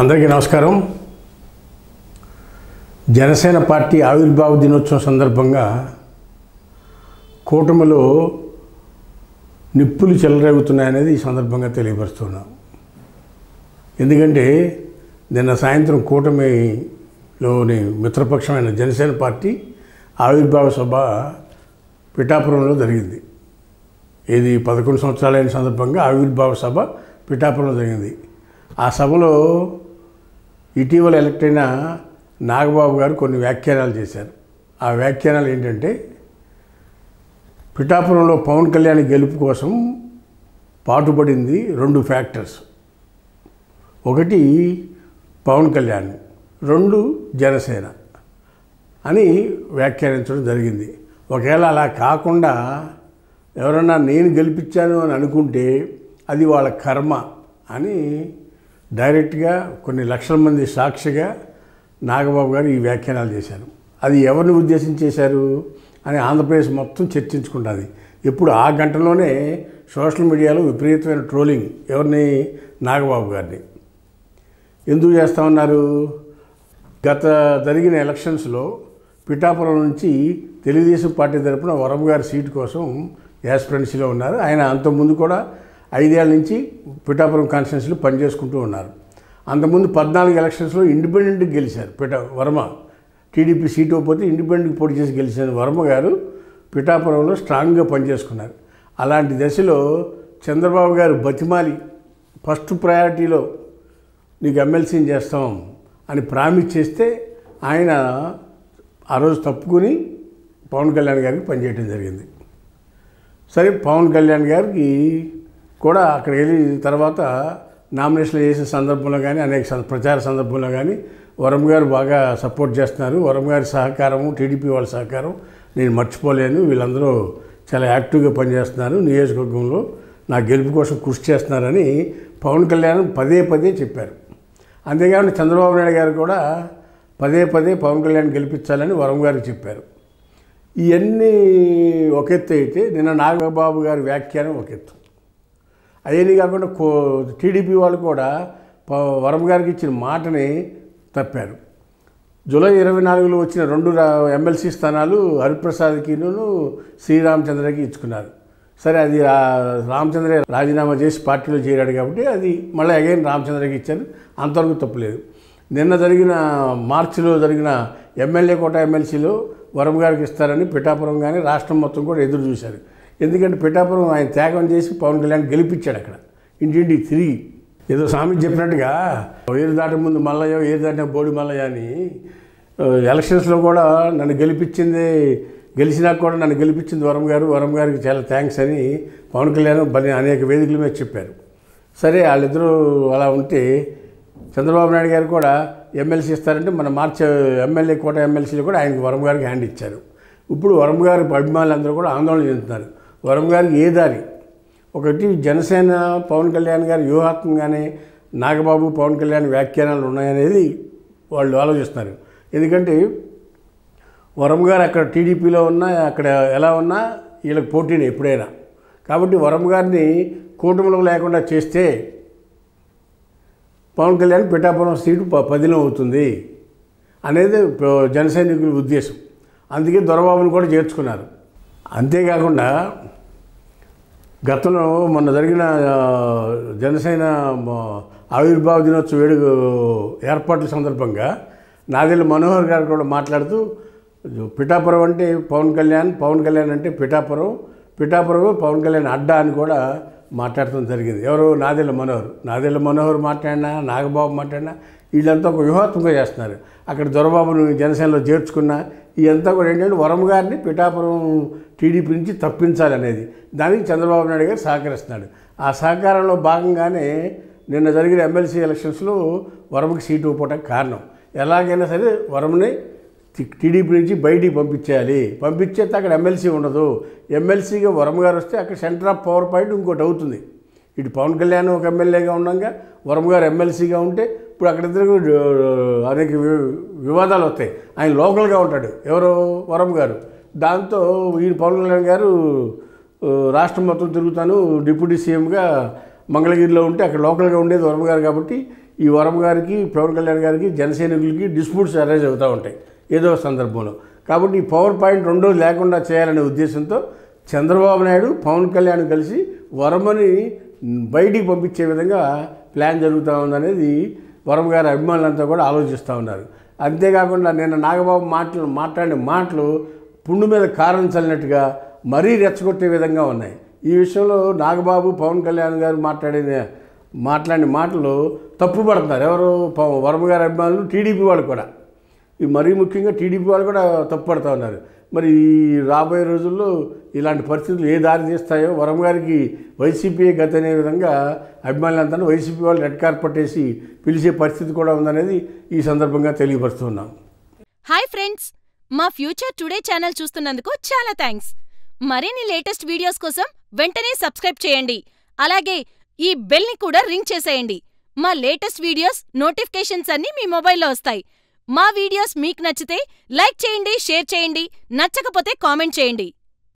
అందరికీ నమస్కారం. జనసేన పార్టీ ఆవిర్భావ దినోత్సవం సందర్భంగా కూటమిలో నిప్పులు చెలరేగుతున్నాయనేది ఈ సందర్భంగా తెలియపరుస్తున్నాం. ఎందుకంటే నిన్న సాయంత్రం కూటమిలోని మిత్రపక్షమైన జనసేన పార్టీ ఆవిర్భావ సభ పిఠాపురంలో జరిగింది. ఇది 11 సంవత్సరాలైన సందర్భంగా ఆవిర్భావ సభ పిఠాపురంలో జరిగింది. ఆ సభలో ఇటీవల ఎలక్ట్ అయిన నాగబాబు గారు కొన్ని వ్యాఖ్యానాలు చేశారు. ఆ వ్యాఖ్యానాలు ఏంటంటే, పిఠాపురంలో పవన్ కళ్యాణ్ గెలుపు కోసం పాటుపడింది 2 ఫ్యాక్టర్స్. ఒకటి పవన్ కళ్యాణ్, 2 జనసేన అని వ్యాఖ్యానించడం జరిగింది. ఒకవేళ అలా కాకుండా ఎవరన్నా నేను గెలిపించాను అని అనుకుంటే అది వాళ్ళ కర్మ అని డైరెక్ట్గా కొన్ని లక్షల మంది సాక్షిగా నాగబాబు గారు ఈ వ్యాఖ్యానాలు చేశారు. అది ఎవరిని ఉద్దేశించి చేశారు అని ఆంధ్రప్రదేశ్ మొత్తం చర్చించుకుంటుంది. ఇప్పుడు ఆ గంటలోనే సోషల్ మీడియాలో విపరీతమైన ట్రోలింగ్, ఎవరిని? నాగబాబు గారిని. ఎందుకు చేస్తూ ఉన్నారు? గత జరిగిన ఎలక్షన్స్లో పిఠాపురం నుంచి తెలుగుదేశం పార్టీ తరపున వరం గారి సీటు కోసం యాస్పిరెన్సీలో ఉన్నారు. ఆయన అంతకుముందు కూడా 5 ఏళ్ళ నుంచి పిఠాపురం కాన్స్టిట్యున్సీలో పనిచేసుకుంటూ ఉన్నారు. అంతకుముందు 14 ఎలక్షన్స్లో ఇండిపెండెంట్గా గెలిచారు. వర్మ టీడీపీ సీటు ఇవ్వకపోతే ఇండిపెండెంట్గా పోటీ చేసి గెలిచిన వర్మ గారు పిఠాపురంలో స్ట్రాంగ్గా పనిచేసుకున్నారు. అలాంటి దశలో చంద్రబాబు గారు బతిమాలి ఫస్ట్ ప్రయారిటీలో నీకు ఎమ్మెల్సీని చేస్తాం అని ప్రామిస్ చేస్తే ఆయన ఆ రోజు తప్పుకుని పవన్ కళ్యాణ్ గారికి పనిచేయడం జరిగింది. సరే, పవన్ కళ్యాణ్ గారికి కూడా అక్కడికి వెళ్ళి తర్వాత నామినేషన్లు చేసే సందర్భంలో కానీ అనేక ప్రచార సందర్భంలో కానీ వరం గారు బాగా సపోర్ట్ చేస్తున్నారు. వరం గారి సహకారము, టీడీపీ వాళ్ళ సహకారం నేను మర్చిపోలేను. వీళ్ళందరూ చాలా యాక్టివ్గా పనిచేస్తున్నారు, నియోజకవర్గంలో నా గెలుపు కోసం కృషి చేస్తున్నారని పవన్ కళ్యాణ్ పదే పదే చెప్పారు. అంతేకాకుండా చంద్రబాబు నాయుడు గారు కూడా పదే పదే పవన్ కళ్యాణ్ గెలిపించాలని వరం గారికి చెప్పారు. ఇవన్నీ ఒక ఎత్తు అయితే నిన్న నాగబాబు గారి వ్యాఖ్యానం ఒక ఎత్తు. అవన్నీ కాకుండా టీడీపీ వాళ్ళు కూడా వరం గారికి ఇచ్చిన మాటని తప్పారు. జూలై 24లో వచ్చిన 2 ఎమ్మెల్సీ స్థానాలు హరిప్రసాద్కిను శ్రీరామచంద్రకి ఇచ్చుకున్నారు. సరే, అది రామచంద్ర రాజీనామా చేసి పార్టీలో చేరాడు కాబట్టి అది మళ్ళీ అగైన్ రామచంద్రకి ఇచ్చారు. అంతవరకు తప్పులేదు. నిన్న జరిగిన మార్చిలో జరిగిన ఎమ్మెల్యే కోట ఎమ్మెల్సీలో వరం గారికి ఇస్తారని పిఠాపురం కానీ రాష్ట్రం మొత్తం కూడా ఎదురు చూశారు. ఎందుకంటే పిఠాపురం ఆయన త్యాగం చేసి పవన్ కళ్యాణ్ గెలిపించాడు. అక్కడ ఇంటింటికి తిరిగి ఏదో స్వామి చెప్పినట్టుగా ఏరు దాట ముందు మల్లయ్య, ఏరు దాటిన బోడి మల్లయ్య అని ఎలక్షన్స్లో కూడా నన్ను గెలిచినాక కూడా నన్ను గెలిపించింది వరం గారు, వరం గారికి చాలా థ్యాంక్స్ అని పవన్ కళ్యాణ్ అనేక వేదికల మీద చెప్పారు. సరే, వాళ్ళిద్దరూ అలా ఉంటే చంద్రబాబు నాయుడు గారు కూడా ఎమ్మెల్సీ ఇస్తారంటే మన మార్చి ఎమ్మెల్యే కోట ఎమ్మెల్సీలు కూడా ఆయనకు వరం గారికి హ్యాండ్ ఇచ్చారు. ఇప్పుడు వరం గారి అభిమానులందరూ కూడా ఆందోళన చెందుతున్నారు. వరం గారికి ఏ దారి? ఒకటి జనసేన పవన్ కళ్యాణ్ గారి వ్యూహాత్మకంగానే నాగబాబు పవన్ కళ్యాణ్ వ్యాఖ్యానాలు ఉన్నాయనేది వాళ్ళు ఆలోచిస్తున్నారు. ఎందుకంటే వరం గారు అక్కడ టీడీపీలో ఉన్నా, అక్కడ ఎలా ఉన్నా వీళ్ళకి పోటీనే ఎప్పుడైనా. కాబట్టి వరం గారిని కూటమిలో లేకుండా చేస్తే పవన్ కళ్యాణ్ పిఠాపురం సీటు 10లో అవుతుంది అనేది జనసైనికుల ఉద్దేశం. అందుకే దొరబాబుని కూడా చేర్చుకున్నారు. అంతేకాకుండా గతంలో మొన్న జరిగిన జనసేన ఆవిర్భావ దినోత్సవ వేడుక ఏర్పాట్ల సందర్భంగా నాదెళ్ల మనోహర్ గారు కూడా మాట్లాడుతూ పిఠాపురం అంటే పవన్ కళ్యాణ్ అంటే పిఠాపురం పవన్ కళ్యాణ్ అడ్డా అని కూడా మాట్లాడటం జరిగింది. ఎవరు? నాదెళ్ల మనోహర్ మాట్లాడినా, నాగబాబు మాట్లాడినా వీళ్ళంతా ఒక వ్యూహాత్మకంగా చేస్తున్నారు. అక్కడ దొరబాబును జనసేనలో చేర్చుకున్నా ఇదంతా కూడా ఏంటంటే వరం గారిని పిఠాపురం టీడీపీ నుంచి తప్పించాలనేది. దానికి చంద్రబాబు నాయుడు గారు సహకరిస్తున్నాడు. ఆ సహకారంలో భాగంగానే నిన్న జరిగిన ఎమ్మెల్సీ ఎలక్షన్స్లో వరంకి సీటు ఇవ్వడానికి కారణం. ఎలాగైనా సరే వరంని టీడీపీ నుంచి బయటికి పంపించేస్తే అక్కడ ఎమ్మెల్సీ ఉండదు. ఎమ్మెల్సీగా వరం గారు వస్తే అక్కడ సెంటర్ ఆఫ్ పవర్ పాయింట్ ఇంకోటి అవుతుంది. ఇటు పవన్ కళ్యాణ్ ఒక ఎమ్మెల్యేగా ఉండగా వరం గారు ఎమ్మెల్సీగా ఉంటే ఇప్పుడు అక్కడిద్దరు అనేక వివాదాలు వస్తాయి. ఆయన లోకల్గా ఉంటాడు, ఎవరు? వరం గారు. దాంతో ఈయన పవన్ కళ్యాణ్ గారు రాష్ట్రం మొత్తం తిరుగుతాను, డిప్యూటీ సీఎంగా మంగళగిరిలో ఉంటే అక్కడ లోకల్గా ఉండేది వర్మ గారు కాబట్టి ఈ వరం గారికి పవన్ కళ్యాణ్ గారికి జనసైనికులకి డిస్ప్యూట్స్ అరైజ్ అవుతూ ఉంటాయి ఏదో సందర్భంలో. కాబట్టి ఈ పవర్ పాయింట్ రెండో లేకుండా చేయాలనే ఉద్దేశంతో చంద్రబాబు నాయుడు పవన్ కళ్యాణ్ కలిసి వరమని బయటికి పంపించే విధంగా ప్లాన్ జరుగుతూ ఉందనేది వరం గారి అభిమానులంతా కూడా ఆలోచిస్తూ ఉన్నారు. అంతేకాకుండా నిన్న నాగబాబు మాట్లాడిన మాటలు పుండు మీద కారం చల్లినట్టుగా మరీ రెచ్చగొట్టే విధంగా ఉన్నాయి. ఈ విషయంలో నాగబాబు పవన్ కళ్యాణ్ గారు మాట్లాడిన మాటలు తప్పుపడుతున్నారు ఎవరు, వరం గారి అభిమానులు, టీడీపీ వాళ్ళు కూడా. ఈ మరీ ముఖ్యంగా టీడీపీ వాళ్ళు కూడా తప్పుపడుతూ ఉన్నారు. మరి రాబోయే రోజుల్లో ఇలాంటి పరిస్థితులు ఏ దారి తీస్తాయో, వరం గారికి వైసీపీ గత అనే విధంగా అభిమానులంతా వైసీపీ వాళ్ళు రెడ్ కార్పెట్ వేసి పిలిచే పరిస్థితి కూడా ఉందనేది ఈ సందర్భంగా తెలియపరుస్తున్నాం. హాయ్ ఫ్రెండ్స్, మా ఫ్యూచర్ టుడే ఛానల్ చూస్తున్నందుకు చాలా థ్యాంక్స్. మరిన్ని లేటెస్ట్ వీడియోస్ కోసం వెంటనే సబ్స్క్రైబ్ చేయండి. అలాగే ఈ బెల్ని కూడా రింగ్ చేసేయండి. మా లేటెస్ట్ వీడియోస్ నోటిఫికేషన్స్ అన్నీ మీ మొబైల్లో వస్తాయి. మా వీడియోస్ మీకు నచ్చితే లైక్ చేయండి, షేర్ చేయండి, నచ్చకపోతే కామెంట్ చేయండి.